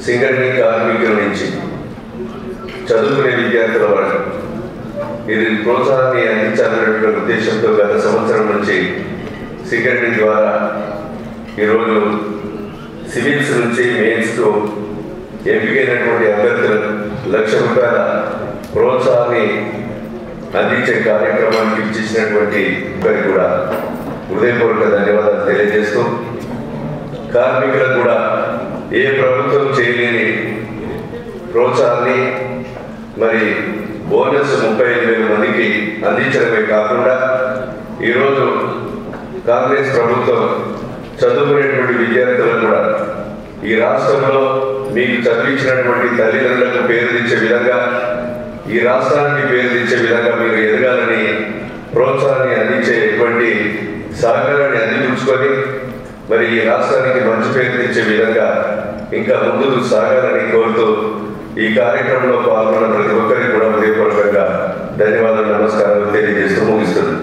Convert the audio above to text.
సింగరేణి కార్మికుల నుంచి చదువుకునే విద్యార్థుల వరకు ఇది ప్రోత్సాహాన్ని అందించాలనేటువంటి ఉద్దేశంతో గత సంవత్సరం నుంచి సింగరేణి ద్వారా ఈరోజు సివిల్స్ నుంచి మెయిన్స్కు ఎంపికైనటువంటి అభ్యర్థులకు ₹1,00,000 ప్రోత్సాహాన్ని అందించే కార్యక్రమానికి ఇచ్చేసినటువంటి వారికి కూడా హృదయపూర్వక ధన్యవాదాలు తెలియజేస్తూ, కార్మికులకు కూడా ఏ ప్రభుత్వం చేయలేని ప్రోత్సాహాన్ని మరి బోనస్ 35,000 మందికి అందించడమే కాకుండా ఈరోజు కాంగ్రెస్ ప్రభుత్వం చదువుకునేటువంటి విద్యార్థులను కూడా ఈ రాష్ట్రంలో మీకు చదివించినటువంటి తల్లిదండ్రులకు పేరు తెచ్చే విధంగా, ఈ రాష్ట్రానికి పేరు తెచ్చే విధంగా మీరు ఎదగాలని ప్రోత్సాహాన్ని అందించేటువంటి సహకారాన్ని అందిపుచ్చుకొని మరి ఈ రాష్ట్రానికి మంచి పేరు తెచ్చే విధంగా ఇంకా ముందుకు సాగాలని కోరుతూ ఈ కార్యక్రమంలో పాల్గొన్న ప్రతి ఒక్కరికి కూడా హృదయపూర్వకంగా ధన్యవాదాలు, నమస్కారాలు తెలియజేస్తూ ముగిస్తుంది.